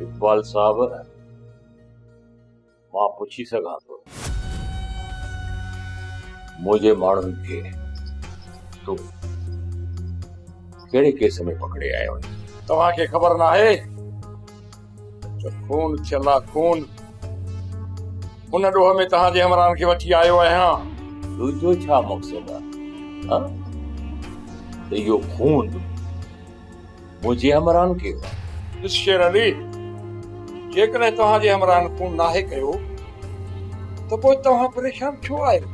इकबाल साहब मां पुछी सघां थो मुंहिंजे माण्हुनि खे तूं कहिड़े केस में पकड़े आयो आहीं? तव्हांखे ख़बर न आहे त खून थियल आहे खून उन ॾोह में तव्हांजे हमराहनि खे वठी आयो आहियां। तुंहिंजो छा मक़सदु आहे त इहो खून मुंहिंजे हमराहनि खे ॾिस शेर अली, जेकॾहिं तव्हांजे हमराहनि खून नाहे कयो त पोइ तव्हां परेशान छो आहियो?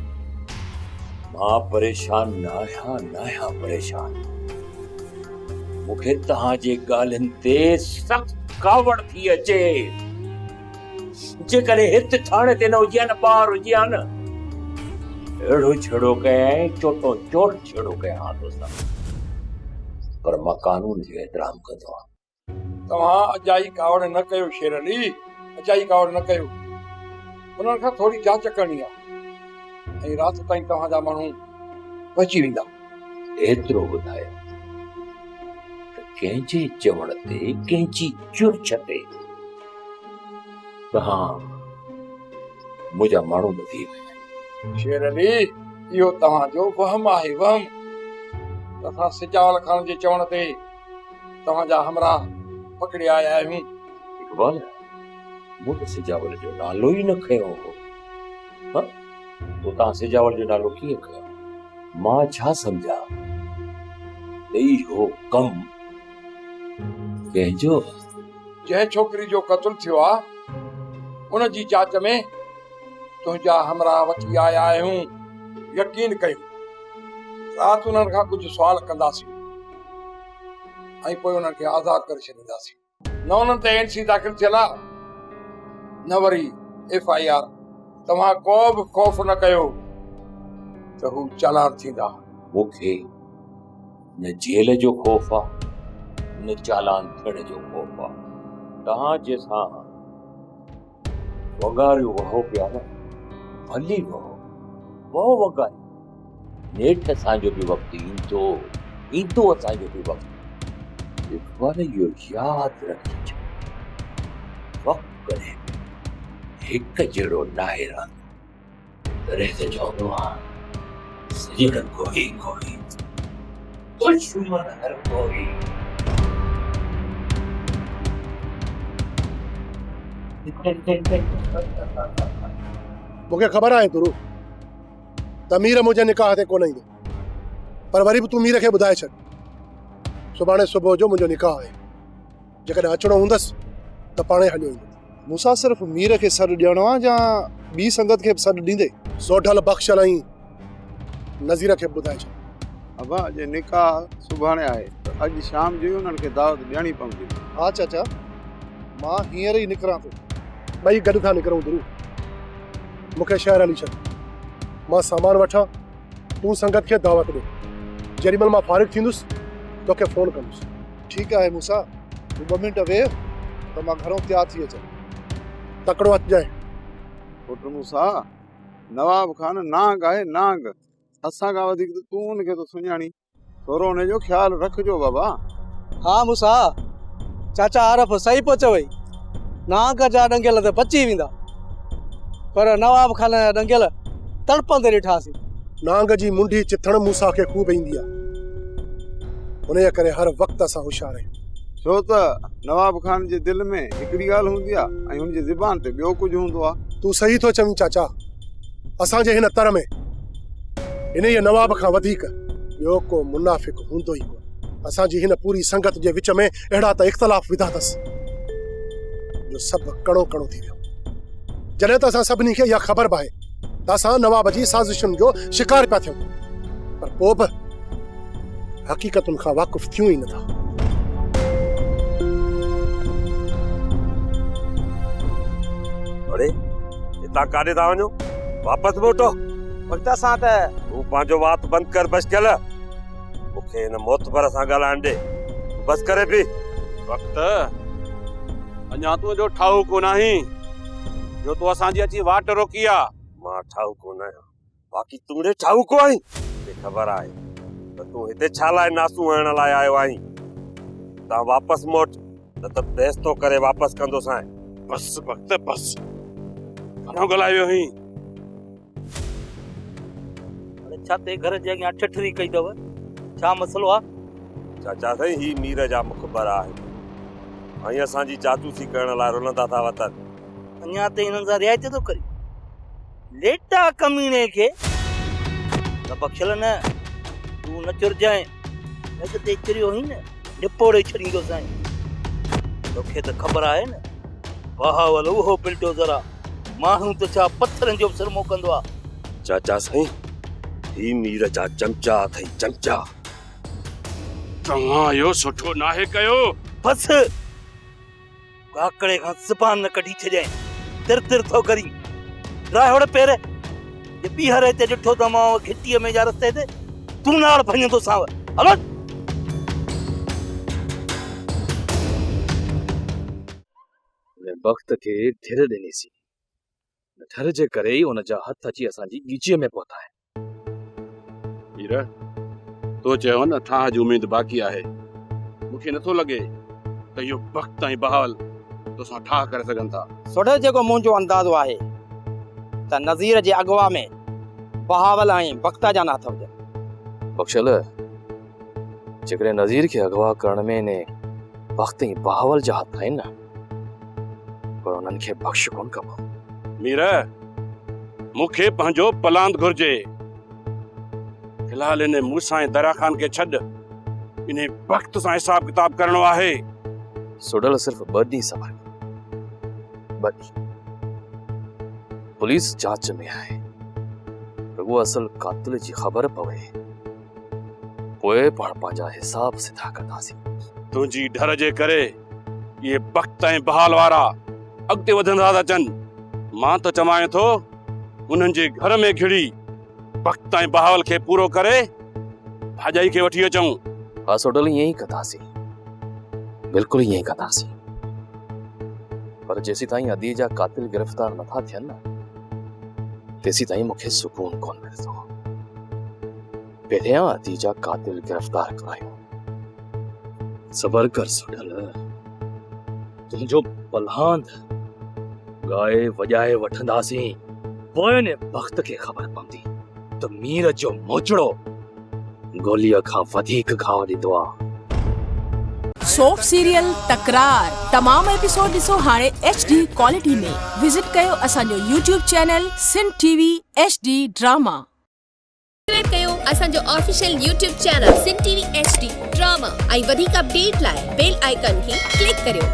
मां परेशान न आहियां परेशान। मूंखे तव्हांजे ॻाल्हियुनि ते सख़्त कावड़ थी अचे। जेकॾहिं हित थाणे ते न हुजे न ॿार हुजे हा न अहिड़ो छेड़ो कयईं चोटो चोट छेड़ो कयां हा तोसां। पर मां कानून जो एतिराम कंदो आहियां। तव्हां अजाई कावड़ न कयो शेर अली, अजाई कावड़ न कयो। उन्हनि खां थोरी जांच करणी आहे ऐं राति ताईं तव्हांजा माण्हू बची वेंदा। एतिरो ॿुधायो त कंहिंजे चवण ते कंहिंजी चुर्च ते तव्हां मुंहिंजा माण्हू न थी विया। शेर अली, इहो तव्हांजो वहम आहे वहम। असां सिजावल खान जे चवण ते तव्हांजा हमराह पकड़े आया आहियूं। इकबाल, मूं त सिजावल जो नालो ई न खयो हो। तव्हां सिजावल जो नालो कीअं खयो? मां छा सम्झा त इहो कम कंहिंजो? जंहिं छोकिरी जो क़त्ल थियो आहे उन जी जांच में तुंहिंजा हमराह वठी आया आहियूं। यकीन कयो, राति उन्हनि खां कुझु सुवाल कंदासीं ऐं पोइ उन्हनि खे आज़ादु करे छॾींदासीं। न उन्हनि ते एनसी दाख़िल थियल आहे न वरी FIR। तव्हां को बि ख़ौफ़ न कयो त हू चालान थींदा। मूंखे न जेल जो ख़ौफ़ आहे न चालान थियण जो ख़ौफ़ आहे। तव्हां जंहिंसां वगारियो वहो पिया न, भली वहो वगारियो। नेठि असांजो बि वक़्तु ईंदो असांजो बि वक़्तु। इकबाल, इहो यादि रखिजो, वक़्तु कॾहिं हिकु जहिड़ो नाहे रहंदो। तॾहिं त चवंदो आहे सजण कोई दुश्मन हर कोई। मूंखे ख़बर आहे गुरु त मीर मुंहिंजे निकाह ते कोन ईंदो, पर वरी बि तूं मीर खे ॿुधाए छॾ सुभाणे सुबुह जो मुंहिंजो निकाह आहे। जेकॾहिं अचिणो हूंदसि त पाणे हलियो ईंदो। मूंसां सिर्फ़ु मीर खे सॾु ॾियणो आहे या ॿी संगत खे सॾु ॾींदे? सोढल बख़्शल ऐं नज़ीर खे ॿुधाए छॾ। अबा जे निकाह सुभाणे आहे त अॼु शाम जो उन्हनि खे दावत ॾियणी पवंदी। हा चाचा, मां हींअर ई निकिरां थो। ॿई गॾु था निकिरूं गुरु। मूंखे शहर हली छॾ, मां सामान वठां, तूं संगत खे दावत ॾे। जेॾीमहिल मां फारिग थींदुसि तोखे फ़ोन कंदुसि। ठीकु आहे मूंसा, तूं 2 मिंट वेह त मां घरों तयारु थी अचां। तकिड़ो अचिजांइ। पुट मूंसा, नवाब खान नांग आहे नांग। असां खां वधीक त तूं हुनखे तो सुञाणी। थोरो हुनजो ख़्यालु रखिजो बाबा। हा मूंसा, चाचा आरफ सही पियो चवई। नांग जा ॾंगियल त बची वेंदा, पर नवाब खान जा ॾंगियल तड़पंदे ॾिठासीं। नांग जी मुंडी चिथण मूसा खे खूब ईंदी आहे, उनजे करे हर वक़्तु असां होशियार आहियूं। छो त नवाब खान जे दिलि में हिकिड़ी ॻाल्हि हूंदी आहे ऐं हुनजी ज़ुबान ते ॿियो कुझु हूंदो आहे। तूं सही थो चवीं चाचा। असांजे हिन तर में इन जे नवाब खां वधीक ॿियो को मुनाफ़िक हूंदो ई कोन। असांजी हिन पूरी संगत जे विच में अहिड़ा त इख़्तिलाफ़ विधा अथसि जो सभु कणो कणो थी वियो। जॾहिं त असां सभिनी खे इहा ख़बर बि आहे त असां नवाब जी साज़िशुनि जो शिकार पिया थियूं, पर पोइ बि हक़ीक़तुनि खां वाक़ुफ़ थियूं ई नथा। अरे हितां काॾे था वञो? वापसि मोटो। वक़्त सां त तूं पंहिंजो वात बंदि कर बशकल। मूंखे हिन मोतबर सां ॻाल्हाइण ॾे। बसि करे पई। वक़्त अञा तूं जो ठाहु कोन आहीं जो तूं असांजी अची वाट रोकी आहे। मां ठाहु कोन आहियां, बाक़ी तूं ठाहु को आहीं। मूंखे ख़बर आहे त तूं हिते छा लाइ नासूं हणण लाइ आयो आहीं। तव्हां वापसि मोट न त बहस थो करे वापस कंदोसांइ। बस वक्त बस घणो ॻाल्हायो हुई। छा ते घर जे अॻियां ठठरी कई अथव? छा मसलो आहे? चाचा साईं ही मीर जा मुखबर आहे ऐं असांजी जासूसी करण लाइ रुलंदा था वतन। अञा त हिननि सां रिआयत थो करे। लेटा कमीने खे न बख़्शल न, तूं न चुरजांइ, अॻिते चुरियो हुई न निपोड़े छॾींदो साईं। तोखे त ख़बर आहे न, बहावल उहो बिल्डोज़र आहे, माण्हू त छा पत्थरनि जो बि सिरमो कंदो आहे। चाचा साईं ही मीर जा चमचा अथई, चमचा। तव्हां इहो सुठो नाहे कयो। बस काकड़े खां ज़बान न कढी छॾियईं, तिर तिर थो करी राहोड़ पेर जे ॿीहर हिते ॾिठो त मां घिटीअ में जा रस्ते ते तूं नाल भञंदो साव। हलो वक्त खे थिर ॾिनीसीं, ठर जे करे ई उन जा हथ अची असांजी ॻीचीअ में पहुता आहिनि। मीर तो चयो न ठाह जी उमेद बाक़ी आहे। मूंखे नथो लॻे त इहो वक्त ऐं बहावल तोसां ठाह करे सघनि था। सुठो जेको मुंहिंजो अंदाज़ो आहे त नज़ीर जे अगवा में बहावल ऐं बख्ता जा नाथ हुजनि। बख़्शल जेकॾहिं नज़ीर खे अगवा करण में ने वक्त ऐं बहावल जा हथ आहिनि न, पर उन्हनि खे बख़्श कोन कबो। मीर मूंखे पंहिंजो पलांद घुर्जे। फिलहाल इन मूसा ऐं दरा खान खे छॾ, इन वक्त सां हिसाब किताब करणो आहे। सुडल सिर्फ 2 ॾींहं सबर, 2 ॾींहं। पुलिस जांच में आहे, रुगो असल कातिल जी ख़बर पवे, पोइ पाण पंहिंजा हिसाब सिधा कंदासीं। तुंहिंजी डर जे करे ये वक्त ऐं बहाल वारा अॻिते वधंदा था अचनि। मां त चवां थो उन्हनि जे घर में घिड़ी वक्त ऐं बहावल खे पूरो करे भाॼाई खे वठी अचूं। हा सुडल, ईअं ई कंदासीं, बिल्कुलु ईअं ई कंदासीं। पर जेसी ताईं अदी जा कातिल गिरफ़्तार नथा थियनि न, तेसी ताईं मूंखे सुकून कोन मिलंदो। पहिरियां अदी जा कातिल गिरफ़्तार करायूं। सबर कर सुडल, तुंहिंजो पलांद गाए वॼाए वठंदासीं। पोइ ने वक्त खे ख़बर पवंदी त मीर जो मोचड़ो गोलीअ खां वधीक घाव ॾींदो आहे। सोप सीरियल तकरार तमाम एपिसोड ॾिसो हाणे HD क्वालिटी में। विजिट कयो असांजो YouTube channel Sindh TV HD drama. Subscribe कयो असांजो official YouTube channel Sindh TV HD drama ऐं वधीक अपडेट लाइ बेल आइकन खे क्लिक करियो।